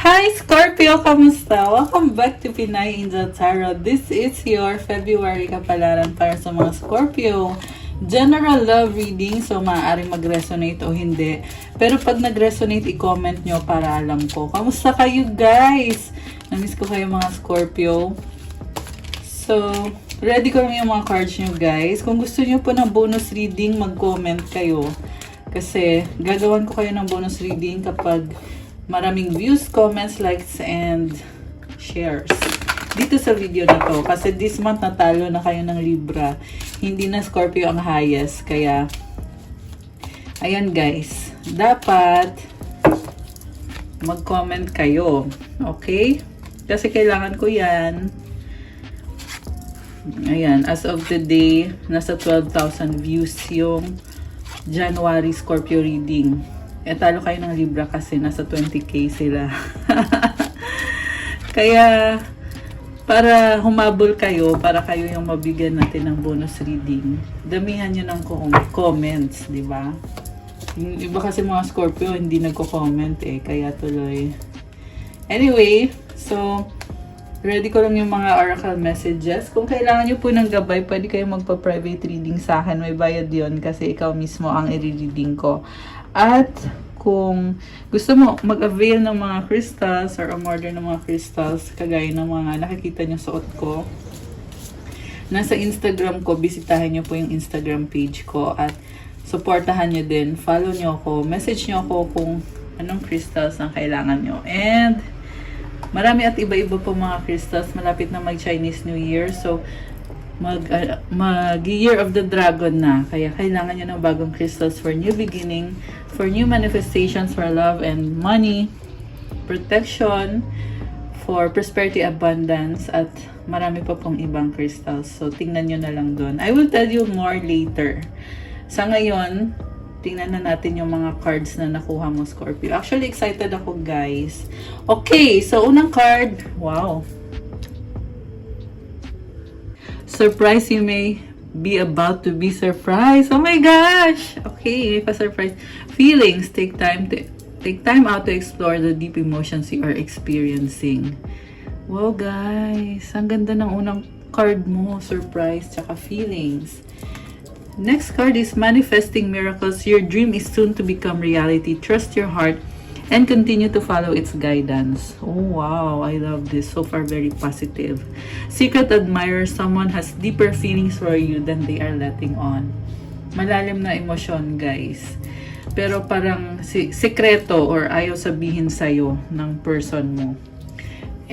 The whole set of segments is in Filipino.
Hi Scorpio! Kamusta? Welcome back to Pinay Angel Tarot. This is your February kapalaran para sa mga Scorpio. General love reading, so maaaring mag-resonate o hindi. Pero pag nag-resonate, i-comment nyo para alam ko. Kamusta kayo guys? Namiss ko kayo mga Scorpio. So, ready ko lang yung mga cards nyo guys. Kung gusto nyo po ng bonus reading, mag-comment kayo. Kasi gagawan ko kayo ng bonus reading kapag maraming views, comments, likes, and shares dito sa video na to. Kasi this month natalo na kayo ng Libra. Hindi na Scorpio ang highest. Kaya, ayan guys. Dapat mag-comment kayo. Okay? Kasi kailangan ko yan. Ayan. As of today, nasa 12,000 views yung January Scorpio reading. Talo kayo ng Libra kasi nasa 20k sila. Kaya, para humabol kayo, para kayo yung mabigyan natin ng bonus reading, damihan nyo ng comments, di ba? Yung iba kasi mga Scorpio, hindi nagko-comment kaya tuloy. Anyway, so, ready ko lang yung mga oracle messages. Kung kailangan nyo po ng gabay, pwede kayo magpa-private reading sa akin. May bayad yon kasi ikaw mismo ang i-reading ko. At kung gusto mo mag-avail ng mga crystals or umorder ng mga crystals, kagaya ng mga nakikita nyo suot ko, nasa Instagram ko, bisitahin nyo po yung Instagram page ko at supportahan nyo din. Follow nyo ako, message nyo ako kung anong crystals ang kailangan nyo. And marami at iba-iba po mga crystals. Malapit na mag-Chinese New Year. So, mag-Year of the Dragon na. Kaya kailangan nyo ng bagong crystals for new beginning, for new manifestations, for love and money, protection, for prosperity, abundance, at marami pa pong ibang crystals. So, tingnan nyo na lang doon. I will tell you more later. Sa ngayon, tingnan na natin yung mga cards na nakuha mo, Scorpio. Actually, excited ako, guys. Okay, so unang card. Wow. Surprise, you may be about to be surprised. Oh my gosh! Okay, pa-surprise. Feelings, take time out to explore the deep emotions you are experiencing. Wow, guys. Ang ganda ng unang card mo. Surprise, tsaka feelings. Next card is manifesting miracles. Your dream is soon to become reality. Trust your heart and continue to follow its guidance. Oh, wow. I love this. So far, very positive. Secret admirer. Someone has deeper feelings for you than they are letting on. Malalim na emosyon, guys. Pero parang sekreto or ayaw sabihin sa'yo ng person mo.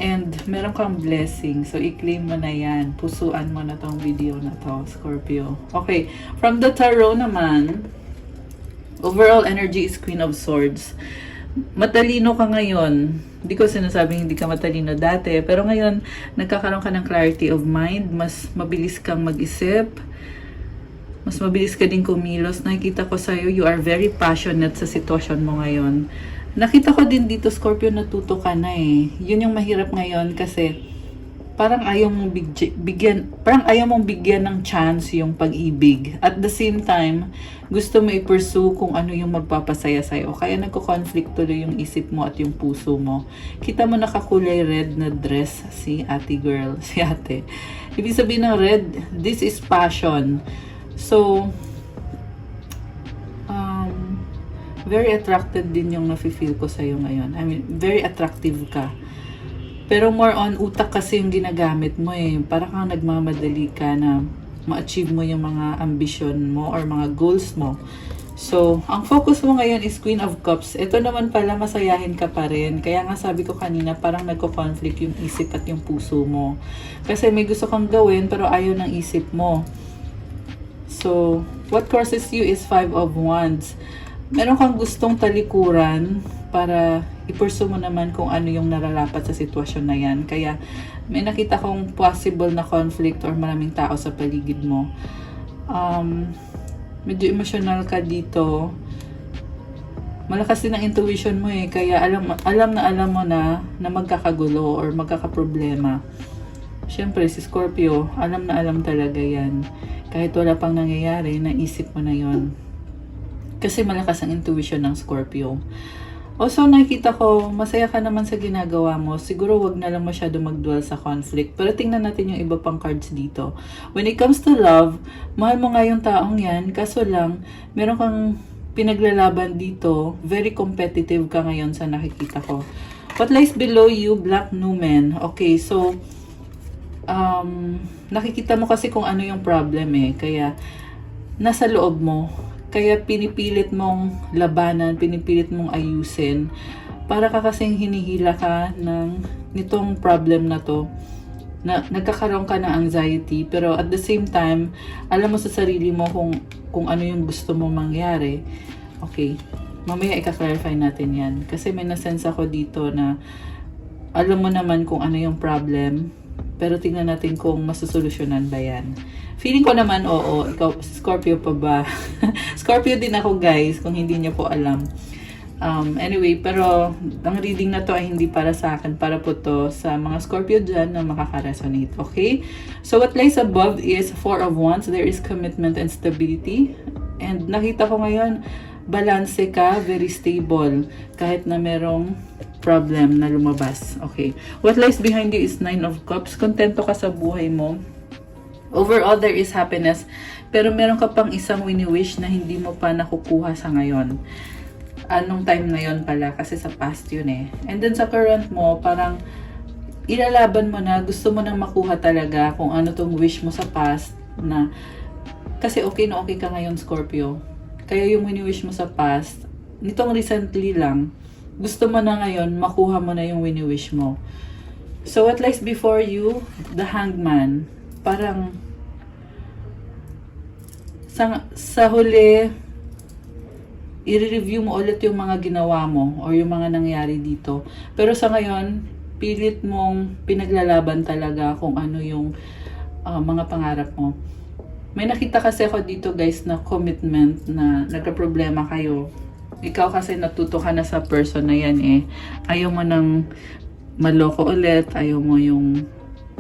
And meron kang blessing. So, i-claim mo na yan. Pusuan mo na tong video na to, Scorpio. Okay. From the tarot naman, overall energy is Queen of Swords. Matalino ka ngayon. Hindi ko sinasabing hindi ka matalino dati. Pero ngayon, nagkakaroon ka ng clarity of mind. Mas mabilis kang mag-isip. Mas mabilis ka din kumilos. Nakikita ko sa'yo, you are very passionate sa sitwasyon mo ngayon. Nakita ko din dito, Scorpio, natuto ka na Yun yung mahirap ngayon kasi parang ayaw mong bigyan ng chance yung pag-ibig. At the same time, gusto mo i-pursue kung ano yung magpapasaya sa'yo. Kaya nagko-conflict tuloy yung isip mo at yung puso mo. Kita mo nakakulay red na dress si ate girl, si ate. Ibig sabihin ng red, this is passion. So, very attracted din yung nafe-feel ko sa'yo ngayon. I mean, very attractive ka. Pero more on utak kasi yung ginagamit mo Parang kang nagmamadali ka na ma-achieve mo yung mga ambition mo or mga goals mo. So, ang focus mo ngayon is Queen of Cups. Ito naman pala, masayahin ka pa rin. Kaya nga sabi ko kanina, parang nagko-conflict yung isip at yung puso mo. Kasi may gusto kang gawin pero ayaw ng isip mo. So, what crosses you is Five of Wands. Meron kang gustong talikuran para i-pursue mo naman kung ano yung naralapat sa sitwasyon na yan. Kaya may nakita kong possible na conflict or maraming tao sa paligid mo. Medyo emotional ka dito. Malakas din ang intuition mo Kaya alam mo na magkakagulo or magkakaproblema. Siyempre, si Scorpio, alam na alam talaga yan. Kahit wala pang nangyayari, naisip mo na yon. Kasi malakas ang intuition ng Scorpio. Also, nakikita ko, masaya ka naman sa ginagawa mo. Siguro wag na lang masyado mag-dwell sa conflict. Pero tingnan natin yung iba pang cards dito. When it comes to love, mahal mo nga yung taong yan. Kaso lang, meron kang pinaglalaban dito. Very competitive ka ngayon sa nakikita ko. What lies below you, Black Numen? Okay, so, nakikita mo kasi kung ano yung problem eh. Kaya, nasa loob mo. Kaya pinipilit mong labanan, pinipilit mong ayusin. Para ka kasing hinihila ka nitong problem na to. Nagkakaroon ka ng anxiety. Pero at the same time, alam mo sa sarili mo kung ano yung gusto mo mangyari. Okay. Mamaya i-clarify natin yan. Kasi may nasense ako dito na alam mo naman kung ano yung problem. Pero tingnan natin kung masusolusyonan ba yan. Feeling ko naman, oo. Ikaw, Scorpio pa ba? Scorpio din ako, guys, kung hindi niyo po alam. Anyway, pero ang reading na to ay hindi para sa akin. Para po to sa mga Scorpio dyan na makaka-resonate. Okay? So, what lies above is Four of Wands. There is commitment and stability. And nakita ko ngayon, balance ka, very stable. Kahit na merong problem na lumabas. Okay. What lies behind you is Nine of Cups. Kontento ka sa buhay mo. Overall, there is happiness. Pero meron ka pang isang wini-wish na hindi mo pa nakukuha sa ngayon. Anong time na yon pala? Kasi sa past yun eh. And then sa current mo, parang ilalaban mo na, gusto mo nang makuha talaga kung ano tong wish mo sa past na kasi okay na okay ka ngayon, Scorpio. Kaya yung wini-wish mo sa past, nitong recently lang, gusto mo na ngayon, makuha mo na yung wini-wish mo. So what lies before you? The Hangman. Parang sa huli, i-review mo ulit yung mga ginawa mo or yung mga nangyari dito. Pero sa ngayon, pilit mong pinaglalaban talaga kung ano yung mga pangarap mo. May nakita kasi ako dito, guys, na commitment na nagka-problema kayo. Ikaw kasi natuto ka na sa person na yan eh. Ayaw mo nang maloko ulit. Ayaw mo yung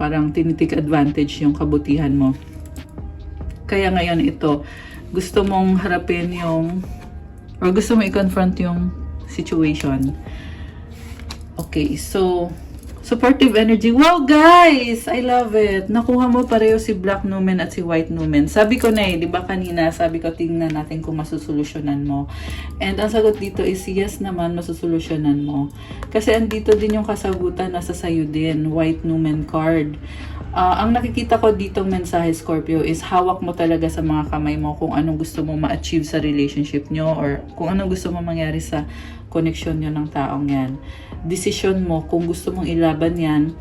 parang tinitik advantage yung kabutihan mo. Kaya ngayon ito, gusto mong harapin yung or gusto mo i-confront yung situation. Okay, so supportive energy. Wow, guys! I love it. Nakuha mo pareho si Black Numen at si White Numen. Sabi ko na eh, di ba kanina, sabi ko tingnan natin kung masusolusyonan mo. And ang sagot dito is yes naman, masusolusyonan mo. Kasi andito din yung kasagutan, nasa sayo din, White Numen card. Ang nakikita ko ditong mensahe, Scorpio, is hawak mo talaga sa mga kamay mo kung anong gusto mo ma-achieve sa relationship nyo or kung anong gusto mo mangyari sa connection nyo ng taong yan. Decision mo kung gusto mong ilaban yan,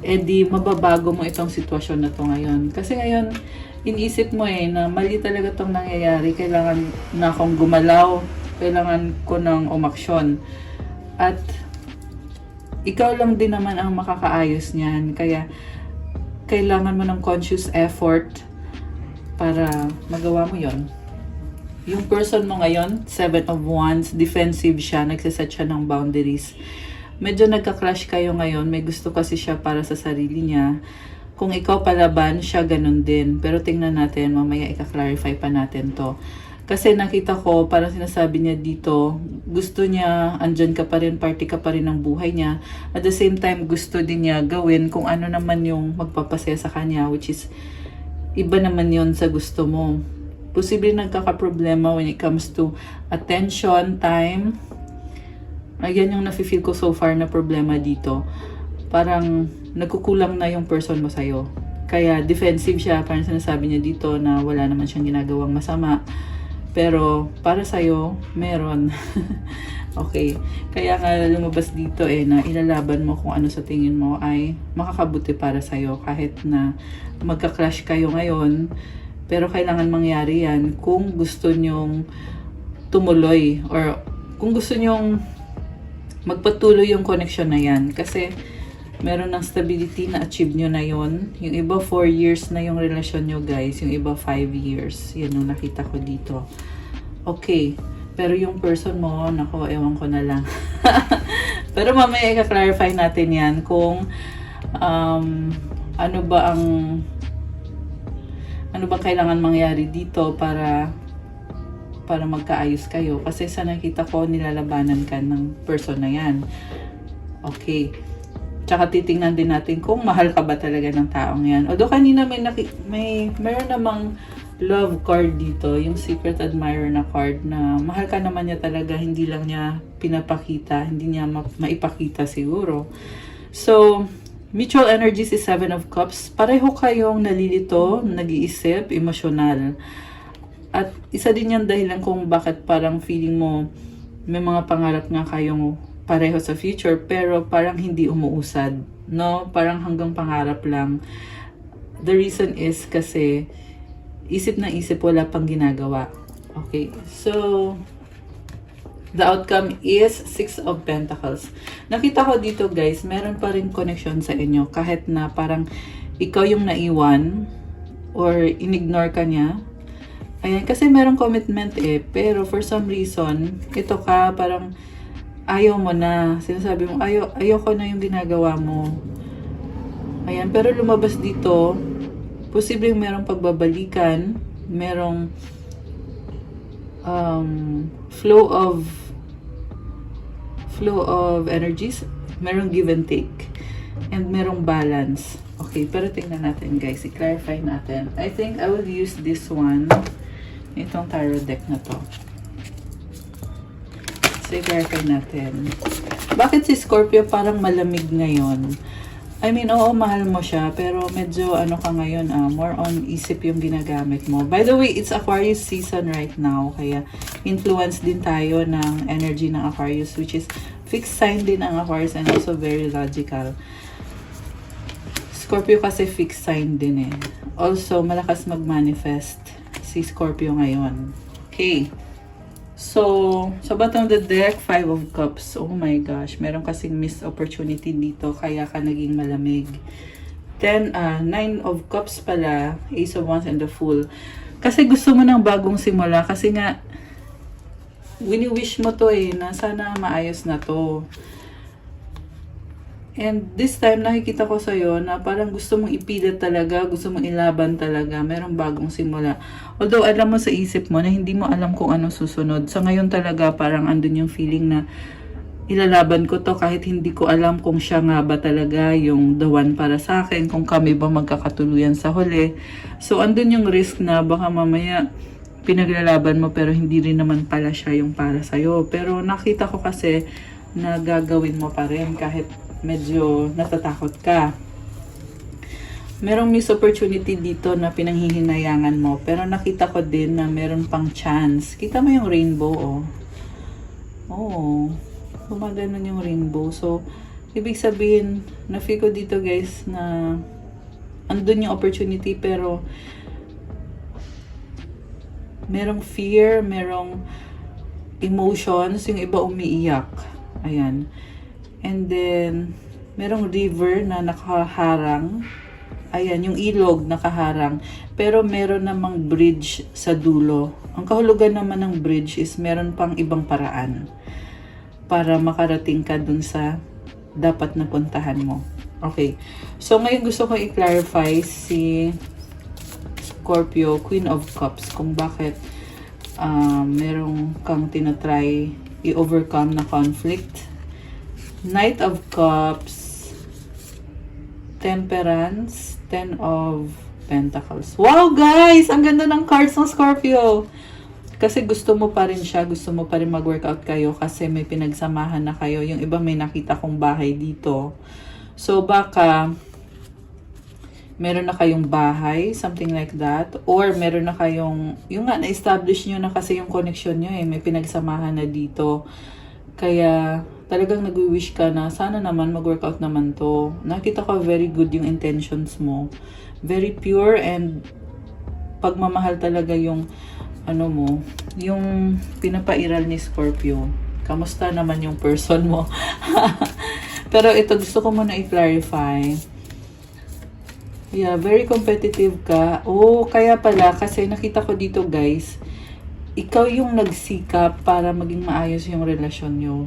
edi mababago mo itong sitwasyon na to ngayon. Kasi ngayon, iniisip mo eh na mali talaga itong nangyayari. Kailangan na akong gumalaw. Kailangan ko ng umaksyon. At ikaw lang din naman ang makakaayos niyan. Kaya kailangan mo ng conscious effort para magawa mo yon. Yung person mo ngayon, 7 of Wands, defensive siya, nagsiset siya ng boundaries. Medyo nagka-clash kayo ngayon, may gusto kasi siya para sa sarili niya. Kung ikaw palaban, siya ganun din. Pero tingnan natin, mamaya ika-clarify pa natin to. Kasi nakita ko, parang sinasabi niya dito, gusto niya, andyan ka pa rin, party ka pa rin ng buhay niya. At the same time, gusto din niya gawin kung ano naman yung magpapasaya sa kanya, which is, iba naman yon sa gusto mo. Posible nagkakaproblema when it comes to attention, time. Ayan yung nafe-feel ko so far na problema dito. Parang nagkukulang na yung person mo sa'yo. Kaya defensive siya, parang sinasabi niya dito na wala naman siyang ginagawang masama. Pero para sa'yo, meron. Okay. Kaya nga lumabas dito eh na ilalaban mo kung ano sa tingin mo ay makakabuti para sa'yo. Kahit na magka-clash kayo ngayon, pero kailangan mangyari yan kung gusto nyong tumuloy or kung gusto nyong magpatuloy yung connection na yan. Kasi meron ng stability na achieve nyo na yon. Yung iba 4 years na yung relasyon nyo, guys. Yung iba 5 years. Yan yung nakita ko dito. Okay. Pero yung person mo, nako, ewan ko na lang. Pero mamaya i-clarify natin yan kung ano ba kailangan mangyari dito para para magkaayos kayo. Kasi sa nakita ko, nilalabanan ka ng person na yan. Okay. Tsaka titingnan din natin kung mahal ka ba talaga ng taong yan. Although kanina mayroon namang love card dito, yung secret admirer na card na mahal ka naman niya talaga, hindi lang niya pinapakita, hindi niya maipakita siguro. So, mutual energies is 7 of Cups. Pareho kayong nalilito, nag-iisip, emosyonal. At isa din yan dahilan kung bakit parang feeling mo may mga pangarap nga kayong pareho sa future pero parang hindi umuusad. No? Parang hanggang pangarap lang. The reason is kasi isip na isip, wala pang ginagawa. Okay, so the outcome is 6 of Pentacles. Nakita ko dito guys, meron pa rin connection sa inyo kahit na parang ikaw yung naiwan or inignore ka niya. Ayan, kasi merong commitment pero for some reason, ito ka parang ayaw mo na. Sinasabi mo, ayoko na yung ginagawa mo. Ayan, pero lumabas dito, posibleng merong pagbabalikan, merong flow of energies, merong give and take, and merong balance. Okay, pero tingnan natin guys, i-clarify natin. I think I will use this one, itong tarot deck na to. So, i-clarify natin. Bakit si Scorpio parang malamig ngayon? I mean, oo, mahal mo siya, pero medyo ano ka ngayon, more on isip yung ginagamit mo. By the way, it's Aquarius season right now, kaya influence din tayo ng energy ng Aquarius, which is fixed sign din ang Aquarius and also very logical. Scorpio kasi fixed sign din eh. Also, malakas mag-manifest si Scorpio ngayon. Okay. So, sa bottom of the deck, 5 of Cups. Oh my gosh, meron kasing missed opportunity dito, kaya ka naging malamig. 9 of Cups pala, Ace of Wands and the Fool. Kasi gusto mo ng bagong simula, kasi nga, wini-wish mo to na sana maayos na to. And this time, nakikita ko sa'yo na parang gusto mong ipilit talaga, gusto mong ilaban talaga, merong bagong simula. Although, alam mo sa isip mo na hindi mo alam kung anong susunod. So, ngayon talaga parang andun yung feeling na ilalaban ko to kahit hindi ko alam kung siya nga ba talaga yung the one para sa akin, kung kami ba magkakatuluyan sa huli. So, andun yung risk na baka mamaya pinaglalaban mo pero hindi rin naman pala siya yung para sa'yo. Pero nakita ko kasi na gagawin mo pa rin kahit medyo natatakot ka. Merong miss opportunity dito na pinanghihinayangan mo. Pero nakita ko din na meron pang chance. Kita mo yung rainbow, oh. Oo. Gumaganon yung rainbow. So, ibig sabihin, na-feel ko dito guys na andun yung opportunity pero merong fear, merong emotions, yung iba umiiyak. Ayan. And then, merong river na nakaharang. Ayan, yung ilog nakaharang. Pero meron namang bridge sa dulo. Ang kahulugan naman ng bridge is meron pang ibang paraan para makarating ka dun sa dapat na puntahan mo. Okay. So, ngayon gusto ko i-clarify si Scorpio, Queen of Cups, kung bakit merong kang tinatry i-overcome na conflict. Knight of Cups, Temperance, 10 of Pentacles. Wow, guys! Ang ganda ng cards ng Scorpio. Kasi gusto mo pa rin siya, gusto mo pa rin mag-workout kayo kasi may pinagsamahan na kayo. Yung iba may nakita kong bahay dito. So, baka meron na kayong bahay, something like that. Or meron na kayong, yung nga, na-establish nyo na kasi yung connection nyo may pinagsamahan na dito. Kaya, talagang nag-wish ka na sana naman mag-workout naman to. Nakita ko very good yung intentions mo. Very pure and pagmamahal talaga yung ano mo, yung pinapairal ni Scorpio. Kamusta naman yung person mo? Pero ito gusto ko muna i-clarify. Yeah, very competitive ka. Oh, kaya pala kasi nakita ko dito guys, ikaw yung nagsikap para maging maayos yung relasyon nyo.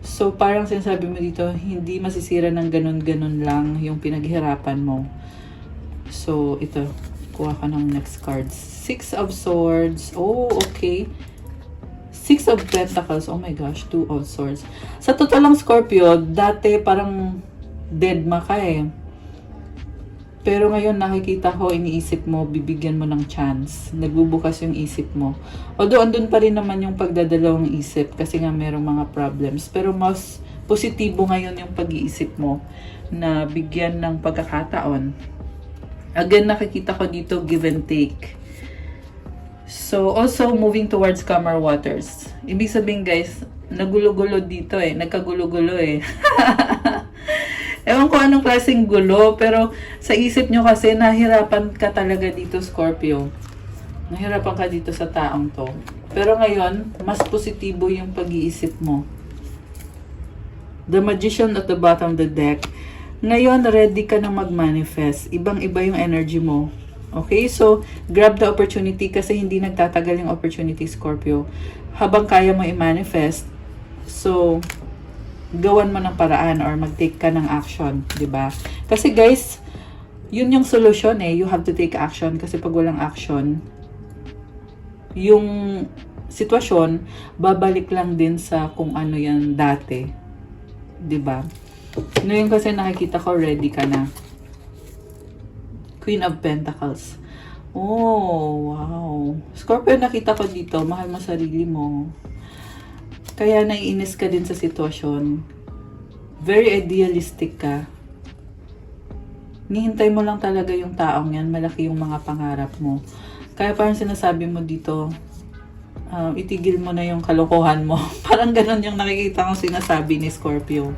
So, parang sinasabi mo dito, hindi masisira ng ganun-ganun lang yung pinaghirapan mo. So, ito. Kuha ko ng next cards. Six of Swords. Oh, okay. Six of Pentacles. Oh my gosh, Two of Swords. Sa totoo lang, Scorpio, dati parang dead ma ka eh. Pero ngayon nakikita ko, iniisip mo, bibigyan mo ng chance. Nagbubukas yung isip mo. Although andun pa rin naman yung pagdadalawang isip kasi nga merong mga problems. Pero mas positibo ngayon yung pag-iisip mo na bigyan ng pagkakataon. Again, nakikita ko dito give and take. So, also moving towards calmer waters. Ibig sabihin guys, nagulo-gulo dito eh. Nagkagulo-gulo eh. Ewan ko anong klaseng gulo, pero sa isip nyo kasi nahirapan ka talaga dito, Scorpio. Nahirapan ka dito sa taong to. Pero ngayon, mas positibo yung pag-iisip mo. The Magician at the bottom of the deck. Ngayon, ready ka na mag-manifest. Ibang-iba yung energy mo. Okay? So, grab the opportunity kasi hindi nagtatagal yung opportunity, Scorpio. Habang kaya mo i-manifest, so, gawan mo ng paraan or mag-take ka ng action, 'di ba? Kasi guys, yun yung solusyon eh. You have to take action kasi pag walang action, yung sitwasyon babalik lang din sa kung ano yan dati. 'Di ba? Ngayon kasi nakikita ko ready ka na. Queen of Pentacles. Oh, wow. Scorpio, nakita ko dito, mahal mo sarili mo. Kaya naiinis ka din sa sitwasyon. Very idealistic ka. Nihintay mo lang talaga yung taong yan. Malaki yung mga pangarap mo. Kaya parang sinasabi mo dito, itigil mo na yung kalokohan mo. Parang ganun yung nakikita kong sinasabi ni Scorpio.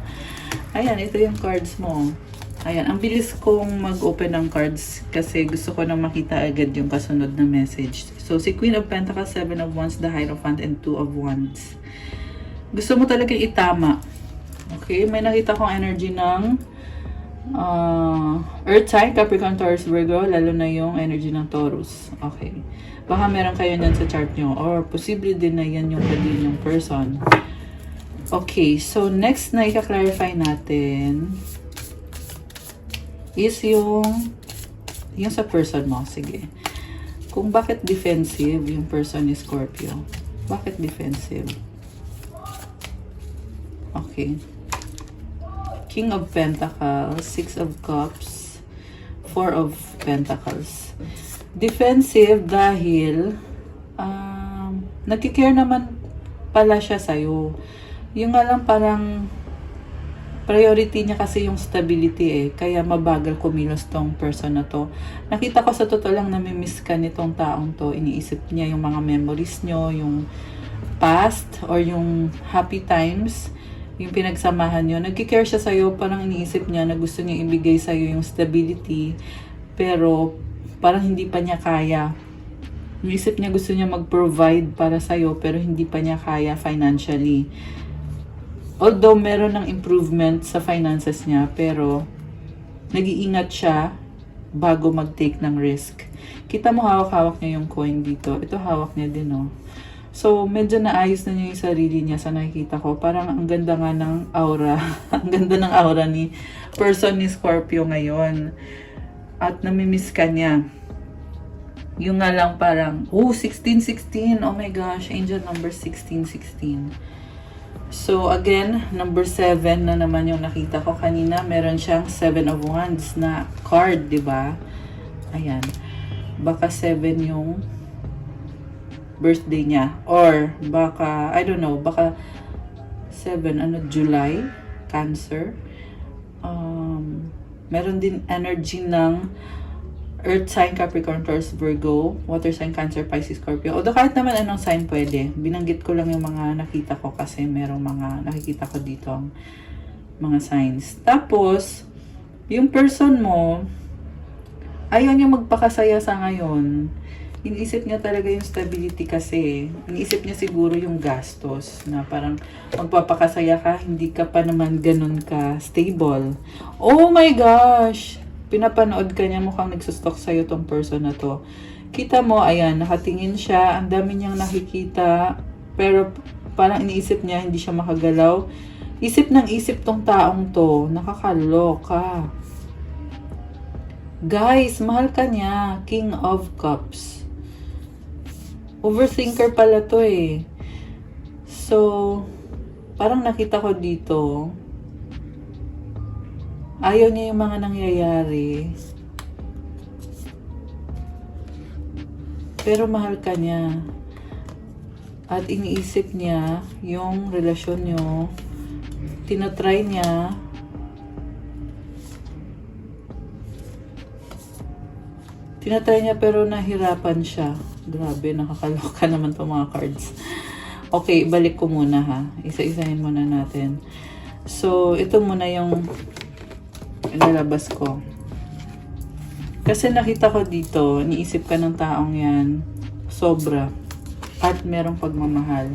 Ayan, ito yung cards mo. Ayan, ang bilis kong mag-open ng cards kasi gusto ko na makita agad yung kasunod na message. So, si Queen of Pentacles, Seven of Wands, the Hierophant, and Two of Wands. Gusto mo talaga itama. Okay? May nakita kong energy ng Earth sign, Capricorn, Taurus, Virgo, lalo na yung energy ng Taurus. Okay. Baka meron kayo yan sa chart nyo or posible din na yan yung pwede yung person. Okay. So, next na i-clarify natin is yung sa person mo. Sige. Kung bakit defensive yung person ni Scorpio. Bakit defensive? Okay. King of Pentacles, Six of Cups, Four of Pentacles. Defensive dahil nagkikare naman pala siya sa'yo. Yung nga lang parang priority niya kasi yung stability eh. Kaya mabagal kumilos tong person na to. Nakita ko sa totoo lang namimiss ka nitong taong to. Iniisip niya yung mga memories nyo, yung past or yung happy times, yung pinagsamahan nyo. Nagkikare siya sa'yo, parang iniisip niya na gusto niya ibigay sa'yo yung stability, pero parang hindi pa niya kaya. Iniisip niya gusto niya mag-provide para sa'yo, pero hindi pa niya kaya financially. Although meron ng improvement sa finances niya, pero nag-iingat siya bago mag-take ng risk. Kita mo hawak-hawak niya yung coin dito. Ito hawak niya din, oh. So, medyo naayos na niya yung sarili niya sa nakikita ko. Parang ang ganda nga ng aura. Ang ganda ng aura ni person ni Scorpio ngayon. At namimiss ka niya. Yung nga lang parang, 1616. Oh my gosh, angel number 1616. So, again, number 7 na naman yung nakita ko kanina. Meron siyang 7 of Wands na card, di ba? Ayan. Baka 7 yung birthday niya. Or, baka, I don't know, baka 7, July, Cancer. Meron din energy ng Earth sign, Capricorn, Taurus, Virgo, Water sign, Cancer, Pisces, Scorpio. Although kahit naman anong sign pwede. Binanggit ko lang yung mga nakita ko kasi merong mga nakikita ko dito ang mga signs. Tapos, yung person mo, ayaw niya magpakasaya sa ngayon. Iniisip niya talaga yung stability kasi. Iniisip niya siguro yung gastos na parang magpapakasaya ka, hindi ka pa naman ganun ka stable. Oh my gosh! Pinapanood ka niya, mukhang nagsustok sa'yo tong person na to. Kita mo, ayan, nakatingin siya, ang dami niyang nakikita, pero parang iniisip niya, hindi siya makagalaw. Isip ng isip tong taong to, nakakaloka. Guys, mahal ka niya. King of Cups. Overthinker pala to eh. So, parang nakita ko dito, ayaw niya yung mga nangyayari. Pero mahal ka niya. At iniisip niya yung relasyon niyo. Tinatry niya. Tinatry niya pero nahirapan siya. Grabe, nakakaloka naman itong mga cards. Okay, balik ko muna ha. Isa-isahin muna natin. So, ito muna yung ilalabas ko. Kasi nakita ko dito, iniisip ka ng taong yan, sobra. At merong pagmamahal.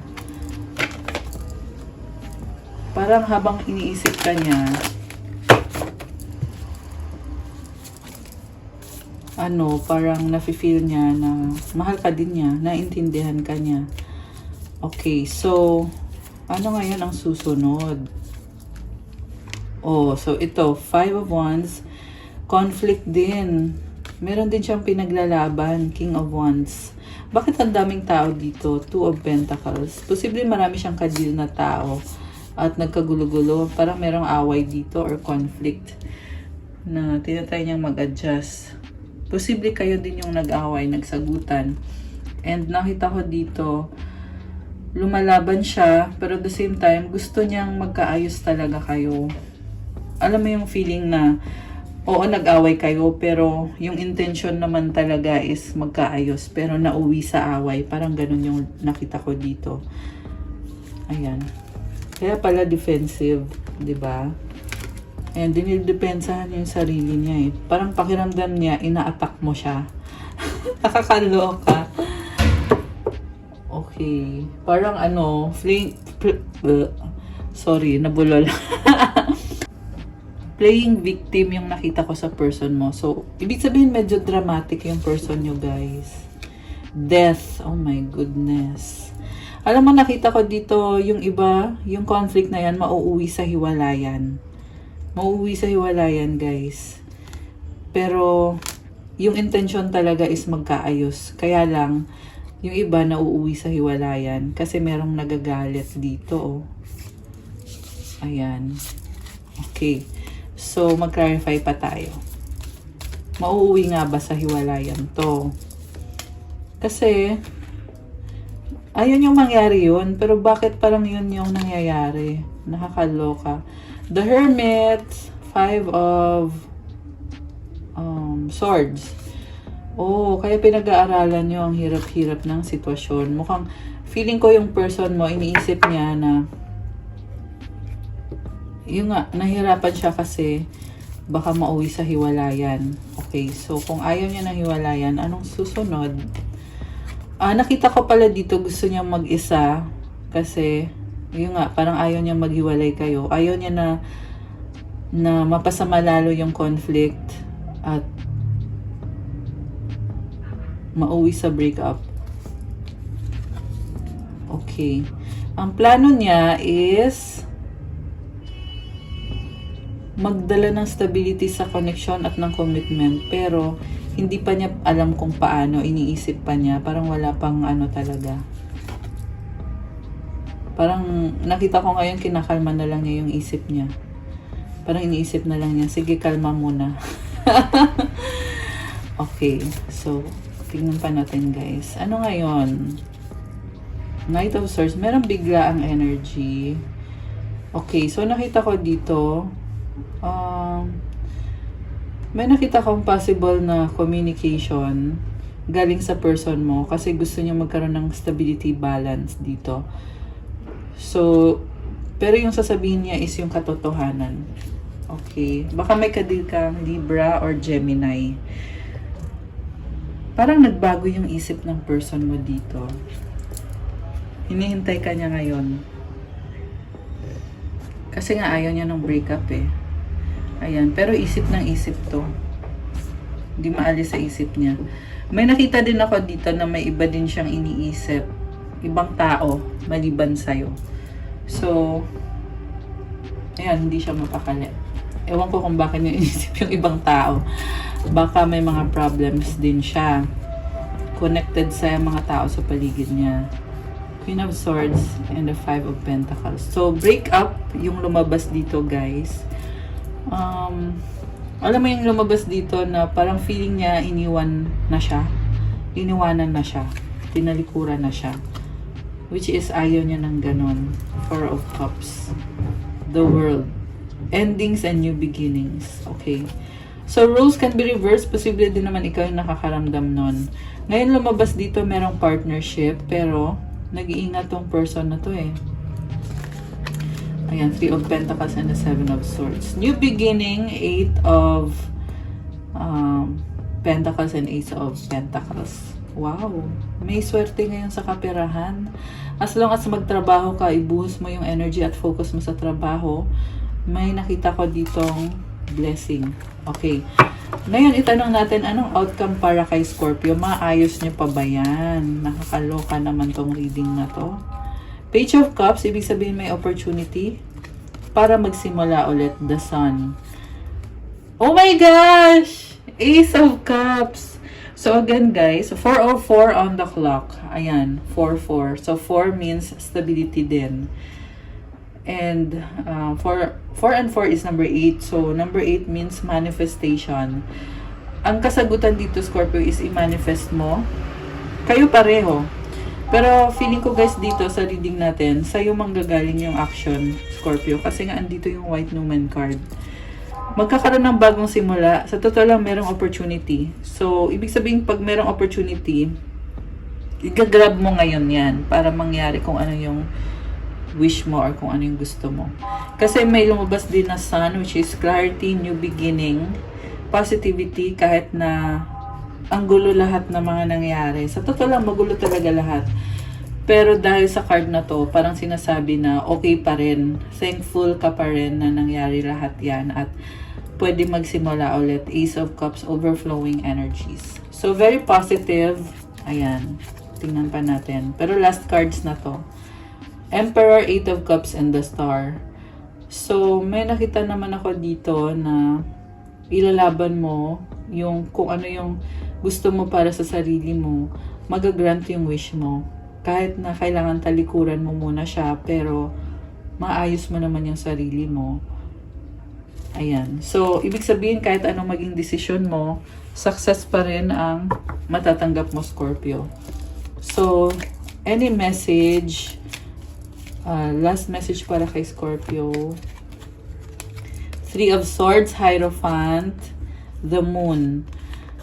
Parang habang iniisip ka niya, parang nafe-feel niya na mahal ka din niya, naintindihan ka niya. Okay, so, ano ngayon ang susunod? Oh, so ito, 5 of Wands, conflict din. Meron din siyang pinaglalaban, King of Wands. Bakit ang daming tao dito? 2 of Pentacles. Posible marami siyang kadil na tao at nagkagulo-gulo. Parang merong away dito or conflict na tinatry niyang mag-adjust. Posible kayo din yung nag-away, nagsagutan. And nakita ko dito, lumalaban siya, pero at the same time, gusto niyang magkaayos talaga kayo. Alam mo yung feeling na, oo, nag-away kayo, pero yung intention naman talaga is magkaayos, pero nauwi sa away. Parang ganun yung nakita ko dito. Ayan. Kaya pala defensive, di ba? And dinidepensahan niya yung sarili niya eh. Parang pakiramdam niya, ina-attack mo siya. Nakakaloka. Okay. Parang sorry, nabulol. Playing victim yung nakita ko sa person mo. So, ibig sabihin medyo dramatic yung person nyo, guys. Death. Oh my goodness. Alam mo, nakita ko dito yung iba, yung conflict na yan, mauuwi sa hiwalayan. Mauuwi sa hiwalayan, guys. Pero, yung intention talaga is magkaayos. Kaya lang, yung iba nauuwi sa hiwalayan. Kasi merong nagagalit dito, oh. Ayan. Okay. So, mag-clarify pa tayo. Mauuwi nga ba sa hiwalayan to? Kasi, ayun yung mangyari yun. Pero bakit parang yun yung nangyayari? Nakakaloka. The Hermit, 5 of Swords. Oh, kaya pinag-aaralan nyo ang hirap-hirap ng sitwasyon. Mukhang, feeling ko yung person mo, iniisip niya na, yung nga, nahirapan siya kasi baka mauwi sa hiwalayan. Okay, so kung ayaw niya ng hiwalayan, anong susunod? Nakita ko pala dito, gusto niya mag-isa kasi, yung nga, parang ayaw niya maghiwalay kayo. Ayaw niya na mapasama lalo yung conflict at mauwi sa breakup. Okay. Ang plano niya is magdala ng stability sa connection at ng commitment. Pero, hindi pa niya alam kung paano. Iniisip pa niya. Parang wala pang talaga. Parang nakita ko ngayon, kinakalma na lang niya yung isip niya. Parang iniisip na lang niya, sige, kalma muna. Okay. So, tingnan pa natin, guys. Ano ngayon? Knight of Swords. Merong bigla ang energy. Okay. So, nakita ko dito, may nakita akong possible na communication galing sa person mo kasi gusto niya magkaroon ng stability balance dito. So, pero yung sasabihin niya is yung katotohanan. Okay. Baka may kadil kang Libra or Gemini. Parang nagbago yung isip ng person mo dito. Hinihintay ka niya ngayon. Kasi nga ayaw niya ng breakup eh. Ayan. Pero isip ng isip to. Hindi maalis sa isip niya. May nakita din ako dito na may iba din siyang iniisip. Ibang tao, maliban sa'yo. So, ayan, hindi siya mapakali. Ewan ko kung bakit niya inisip yung ibang tao. Baka may mga problems din siya. Connected sa mga tao sa paligid niya. Queen of Swords and the Five of Pentacles. So, break up yung lumabas dito, guys. Alam mo yung lumabas dito na parang feeling niya iniwanan na siya. Tinalikuran na siya. Which is ayaw niya ng ganon. Four of Cups. The World. Endings and new beginnings. Okay. So, roles can be reversed. Posible din naman ikaw yung nakakaramdam nun. Ngayon lumabas dito merong partnership, pero nag-iingat tong person na to eh. Ayan, Three of Pentacles and the Seven of Swords. New beginning, Eight of Pentacles and Ace of Pentacles. Wow! May swerte ngayon sa kaperahan. As long as magtrabaho ka, ibuhos mo yung energy at focus mo sa trabaho, may nakita ko ditong blessing. Okay. Ngayon, itanong natin, anong outcome para kay Scorpio? Maayos niyo pa ba yan? Nakakaloka naman tong reading na to. Page of Cups, ibig sabihin may opportunity para magsimula ulit. The Sun. Oh my gosh! Ace of Cups. So again guys, 4:04 on the clock. Ayan, 4:04. So 4 means stability din. And 4 and 4 is number 8. So number 8 means manifestation. Ang kasagutan dito, Scorpio, is i-manifest mo. Kayo pareho. Pero feeling ko guys dito sa reading natin, sa'yo manggagaling yung action, Scorpio. Kasi nga andito yung White Numen card. Magkakaroon ng bagong simula. Sa totoo lang, merong opportunity. So, ibig sabihin, pag merong opportunity, i-grab mo ngayon yan para mangyari kung ano yung wish mo or kung ano yung gusto mo. Kasi may lumabas din na Sun, which is clarity, new beginning, positivity, kahit na ang gulo lahat ng mga nangyari. Sa totoo lang, magulo talaga lahat. Pero dahil sa card na to, parang sinasabi na okay pa rin. Thankful ka pa rin na nangyari lahat yan. At pwede magsimula ulit. Ace of Cups, overflowing energies. So, very positive. Ayan. Tingnan pa natin. Pero last cards na to. Emperor, Eight of Cups, and the Star. So, may nakita naman ako dito na ilalaban mo yung kung ano yung gusto mo para sa sarili mo. Magagrant yung wish mo. Kahit na kailangan talikuran mo muna siya, pero maayos mo naman yung sarili mo. Ayan. So, ibig sabihin, kahit anong maging desisyon mo, success pa rin ang matatanggap mo, Scorpio. So, any message, last message para kay Scorpio. Three of Swords, Hierophant, the Moon.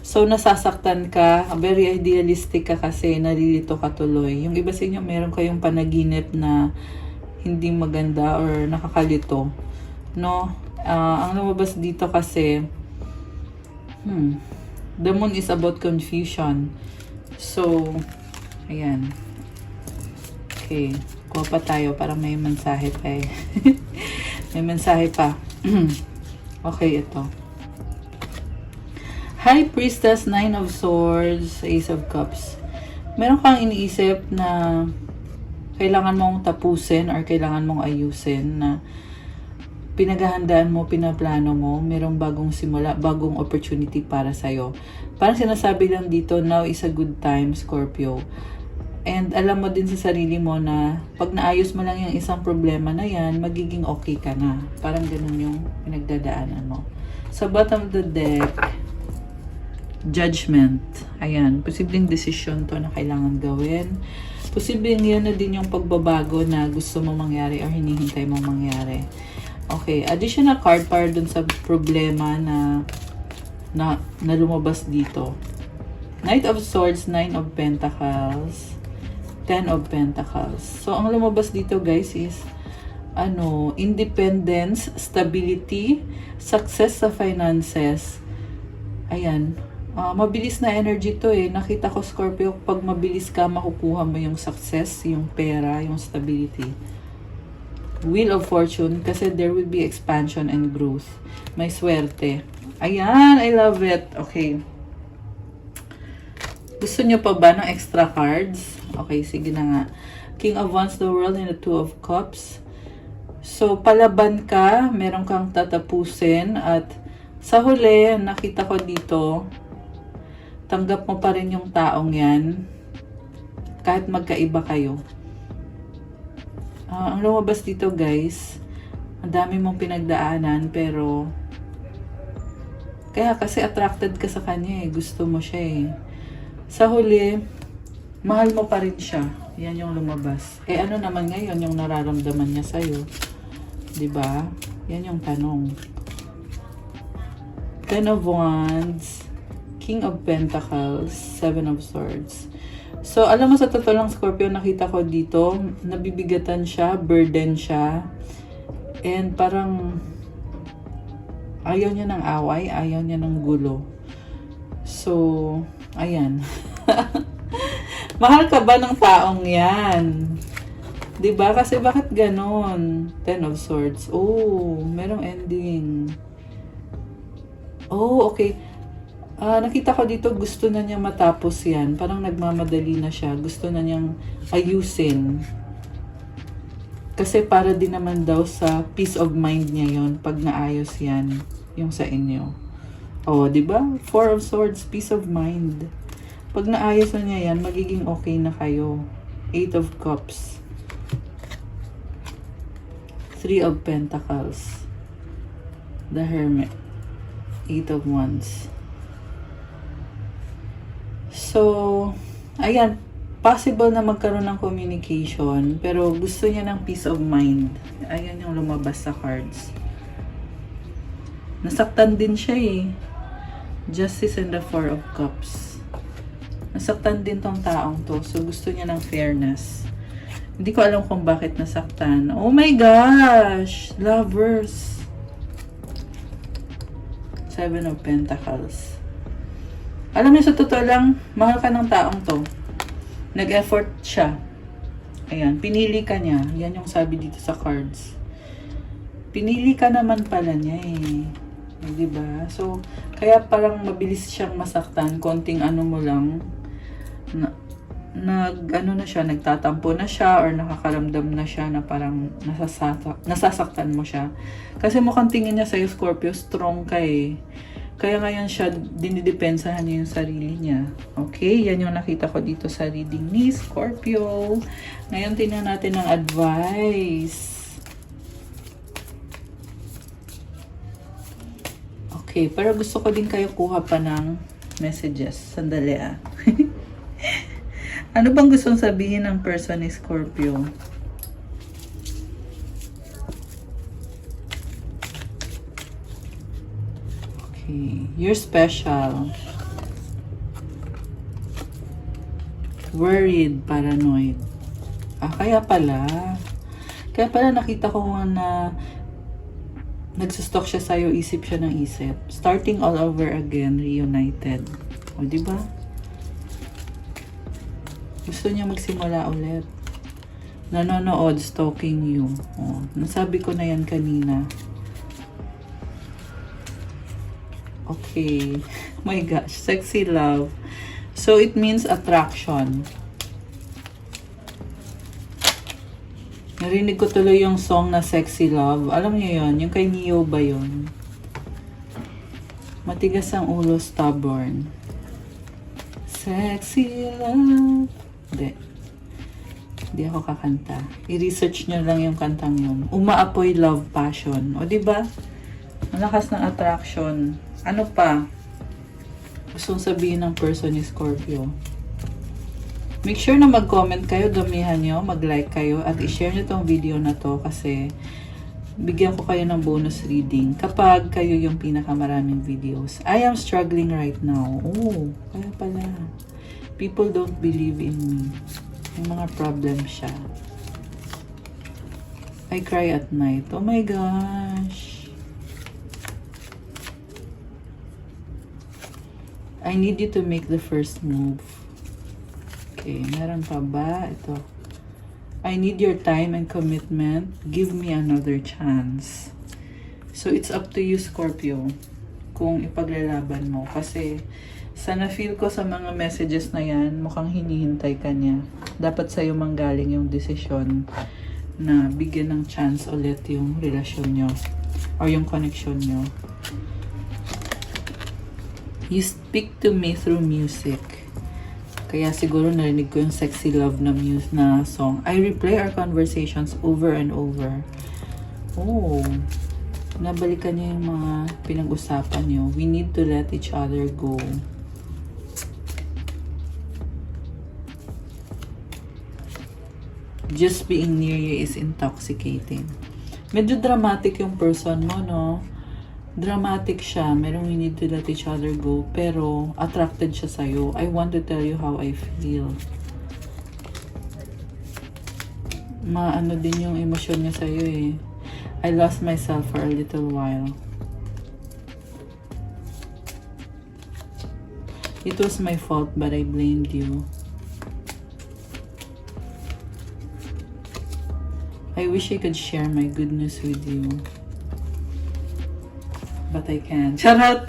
So, nasasaktan ka, very idealistic ka kasi nalilito ka tuloy. Yung iba sa inyo, meron kayong panaginip na hindi maganda or nakakalito. No? Ang lumabas dito kasi, the Moon is about confusion. So, ayan. Okay. Kuha pa tayo para may mensahe pa eh. May mensahe pa. Okay, ito. High Priestess, Nine of Swords, Ace of Cups. Meron kang iniisip na kailangan mong tapusin or kailangan mong ayusin na pinaghahandaan mo, pinaplano mo, merong bagong simula, bagong opportunity para sa'yo. Parang sinasabi lang dito, now is a good time, Scorpio. And alam mo din sa sarili mo na pag naayos mo lang yung isang problema na yan, magiging okay ka na. Parang ganun yung pinagdadaanan mo. Sa bottom of the deck, Judgment. Ayan. Posibleng decision to na kailangan gawin. Posibleng yun na din yung pagbabago na gusto mo mangyari or hinihintay mo mangyari. Okay. Additional card para dun sa problema na lumabas dito. Knight of Swords, Nine of Pentacles, Ten of Pentacles. So, ang lumabas dito guys is independence, stability, success sa finances. Ayan. Mabilis na energy to eh. Nakita ko, Scorpio, pag mabilis ka, makukuha mo yung success, yung pera, yung stability. Wheel of Fortune, kasi there will be expansion and growth. May swerte. Ayan, I love it. Okay. Gusto nyo pa ba ng extra cards? Okay, sige na nga. King of Wands, the World, and the Two of Cups. So, palaban ka, meron kang tatapusin at Sa huli, nakita ko dito, tanggap mo pa rin yung taong yan, kahit magkaiba kayo. Ang lumabas dito guys, ang dami mong pinagdaanan, pero kaya kasi attracted ka sa kanya eh, gusto mo siya eh. Sa huli, mahal mo pa rin siya. Yan yung lumabas. Eh ano naman ngayon yung nararamdaman niya sa'yo? Diba? Yan yung tanong. Ten of Wands, King of Pentacles, Seven of Swords. So, alam mo sa totoo lang, Scorpio, nakita ko dito, nabibigatan siya, burden siya, and parang ayaw niya ng away, ayaw niya ng gulo. So, ayan. Mahal ka ba ng taong yan? Diba? Kasi bakit ganon? Ten of Swords. Oh, merong ending. Oh, okay. Nakita ko dito, gusto na niya matapos yan. Parang nagmamadali na siya. Gusto na niyang ayusin. Kasi para din naman daw sa peace of mind niya yon pag naayos yan, yung sa inyo. Oh, di ba? Four of Swords, peace of mind. Pag naayos na niya yan, magiging okay na kayo. Eight of Cups. Three of Pentacles. The Hermit. Eight of Wands. So, ayan, possible na magkaroon ng communication, pero gusto niya ng peace of mind. Ayan yung lumabas sa cards. Nasaktan din siya eh. Justice and the Four of Cups. Nasaktan din tong taong to, so gusto niya ng fairness. Hindi ko alam kung bakit nasaktan. Oh my gosh! Lovers. Seven of Pentacles. Alam niyo, sa totoo lang, mahal ka ng taong to. Nag-effort siya. Ayan, pinili ka niya. Yan yung sabi dito sa cards. Pinili ka naman pala niya eh. Diba? So, kaya parang mabilis siyang masaktan. Konting ano mo lang, nagtatampo na siya or nakakaramdam na siya na parang nasasaktan mo siya. Kasi mukhang tingin niya sa'yo, Scorpio, strong ka eh. Kaya ngayon siya, dinidepensahan niya yung sarili niya. Okay, yan yung nakita ko dito sa reading ni Scorpio. Ngayon, tingnan natin ang advice. Okay, pero gusto ko din kayo kuha pa ng messages. Sandali ah. Ano bang gustong sabihin ng person ni Scorpio? You're special. Worried, paranoid. Kaya pala. Kaya pala nakita ko na nagsustalk siya sa'yo, isip siya ng isip. Starting all over again, reunited. O, diba? Gusto niya magsimula ulit. Nanonood, stalking you. O, nasabi ko na yan kanina. Okay. Oh my gosh. Sexy love. So, it means attraction. Narinig ko tuloy yung song na Sexy Love. Alam niyo yon, yung kay Neo ba yun? Matigas ang ulo, stubborn. Sexy love. Hindi ako kakanta. I-research nyo lang yung kantang yun. Umaapoy love, passion. O, diba? Malakas ng attraction. Ano pa? Gustong sabihin ng person ni Scorpio. Make sure na mag-comment kayo, damihan nyo, mag-like kayo, at i-share nyo tong video na to kasi bigyan ko kayo ng bonus reading kapag kayo yung pinakamaraming videos. I am struggling right now. Oh, kaya pala. People don't believe in me. May mga problem siya. I cry at night. Oh my gosh. I need you to make the first move. Okay, meron pa ba? Ito. I need your time and commitment. Give me another chance. So, it's up to you, Scorpio, kung ipaglalaban mo. Kasi, sa na-feel ko sa mga messages na yan, mukhang hinihintay ka niya. Dapat sa'yo manggaling yung desisyon na bigyan ng chance ulit yung relasyon nyo or yung connection nyo. You speak to me through music. Kaya siguro narinig ko yung sexy love na song. I replay our conversations over and over. Oh, nabalikan niyo yung mga pinag-usapan niyo. We need to let each other go. Just being near you is intoxicating. Medyo dramatic yung person mo, no? Dramatic siya. Merong we need to let each other go. Pero, attracted siya sa'yo. I want to tell you how I feel. Maano din yung emosyon niya sa'yo eh. I lost myself for a little while. It was my fault, but I blamed you. I wish I could share my good news with you. But I can't. Charot!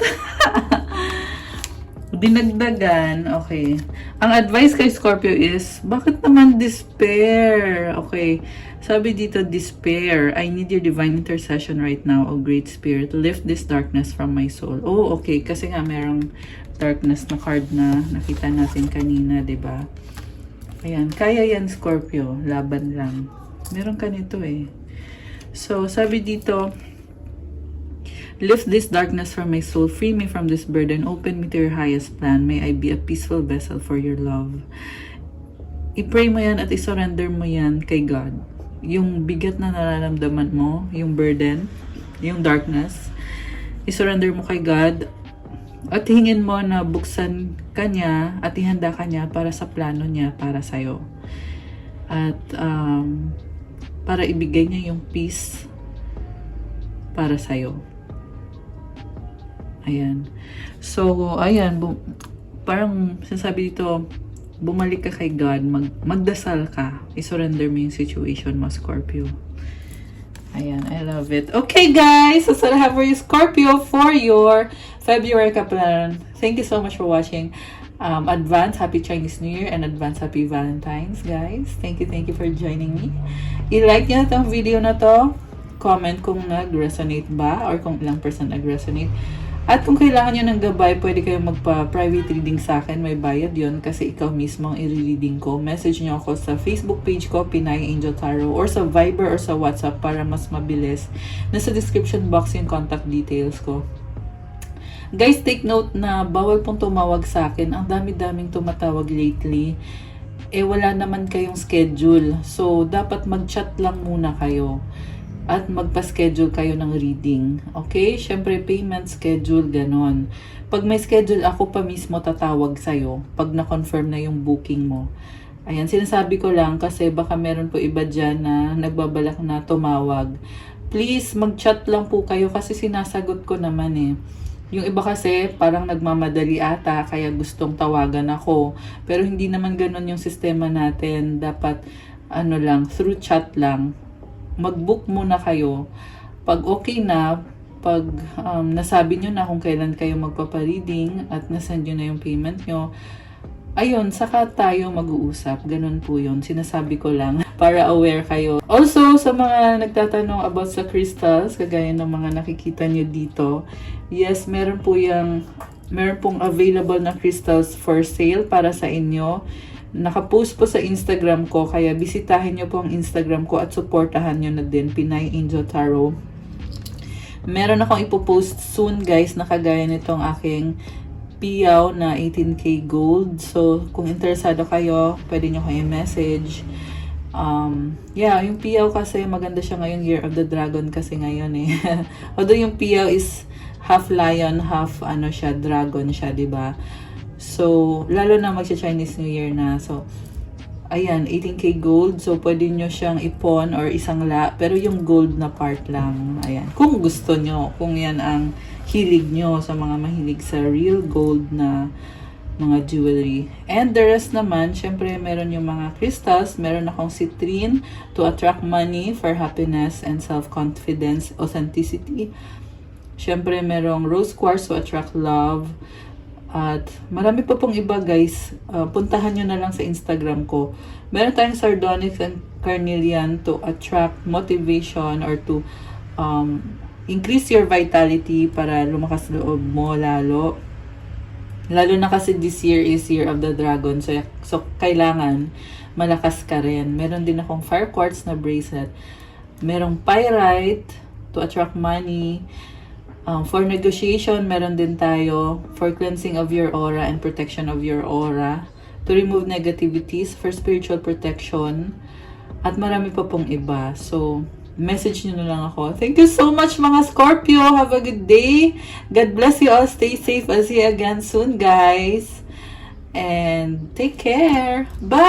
Dinagdagan. Okay. Ang advice kay Scorpio is, bakit naman despair? Okay. Sabi dito, despair. I need your divine intercession right now, O Great Spirit. Lift this darkness from my soul. Oh, okay. Kasi nga merong darkness na card na nakita natin kanina, 'di ba? Ayan. Kaya yan, Scorpio. Laban lang. Meron ka nito eh. So, sabi dito, lift this darkness from my soul, free me from this burden, open me to your highest plan. May I be a peaceful vessel for your love. I-pray mo yan at i-surrender mo yan kay God. Yung bigat na nararamdaman mo, yung burden, yung darkness, i-surrender mo kay God at hingin mo na buksan ka niya at ihanda ka niya para sa plano niya para sa'yo. At para ibigay niya yung peace para sa'yo. Ayan. So, ayan. Parang sinasabi dito, bumalik ka kay God, magdasal ka. I-surrender mo yung situation mo, Scorpio. Ayan, I love it. Okay, guys. So, I have for you, Scorpio, for your February kaplanan. Thank you so much for watching. Advance Happy Chinese New Year and advance Happy Valentine's, guys. Thank you for joining me. I-like nyo na itong video na to. Comment kung nag-resonate ba or kung ilang percent nag-resonate. At kung kailangan nyo ng gabay, pwede kayong magpa-private reading sa akin. May bayad yon kasi ikaw mismo ang i-reading ko. Message nyo ako sa Facebook page ko, Pinay Angel Tarot, or sa Viber or sa WhatsApp para mas mabilis. Nasa description box yung contact details ko. Guys, take note na bawal pong tumawag sa akin. Ang dami-daming tumatawag lately. Wala naman kayong schedule. So, dapat mag-chat lang muna kayo. At magpa-schedule kayo ng reading. Okay? Siyempre, payment schedule, ganon. Pag may schedule, ako pa mismo tatawag sa'yo pag na-confirm na yung booking mo. Ayan, sinasabi ko lang kasi baka meron po iba dyan na nagbabalak na tumawag. Please, mag-chat lang po kayo kasi sinasagot ko naman eh. Yung iba kasi parang nagmamadali ata kaya gustong tawagan ako. Pero hindi naman ganon yung sistema natin. Dapat, through chat lang. Mag-book muna kayo. Pag okay na, pag nasabi nyo na kung kailan kayo magpapareading at nasend nyo na yung payment nyo, ayun, saka tayo mag-uusap. Ganun po yun. Sinasabi ko lang para aware kayo. Also, sa mga nagtatanong about sa crystals, kagaya ng mga nakikita nyo dito, yes, meron pong available na crystals for sale para sa inyo. Nakapost po sa Instagram ko, kaya bisitahin nyo po ang Instagram ko at supportahan nyo na din, Pinay Angel Tarot. Meron akong ipopost soon, guys, na kagaya nitong aking piyaw na 18K gold. So, kung interesado kayo, pwede nyo kayo message. Yeah, yung piyaw kasi maganda siya ngayon, Year of the Dragon kasi ngayon eh. Although yung piyaw is half lion, half siya, dragon siya, diba? So, lalo na magsa-Chinese New Year na. So, ayan, 18K gold. So, pwede nyo siyang ipon or isangla. Pero yung gold na part lang. Ayan. Kung gusto nyo. Kung yan ang hilig nyo sa mga mahilig sa real gold na mga jewelry. And the rest naman, syempre, meron yung mga crystals. Meron akong citrine to attract money for happiness and self-confidence, authenticity. Syempre, merong rose quartz to attract love. At marami pa pong iba, guys. Puntahan nyo na lang sa Instagram ko. Meron tayong sardonyx and carnelian to attract motivation or to increase your vitality para lumakas loob mo lalo. Lalo na kasi this year is Year of the Dragon. So kailangan malakas ka rin. Meron din akong fire quartz na bracelet. Merong pyrite to attract money. For negotiation, meron din tayo for cleansing of your aura and protection of your aura. To remove negativities, for spiritual protection. At marami pa pong iba. So, message nyo na lang ako. Thank you so much mga Scorpio. Have a good day. God bless you all. Stay safe. I'll see you again soon, guys. And take care. Bye!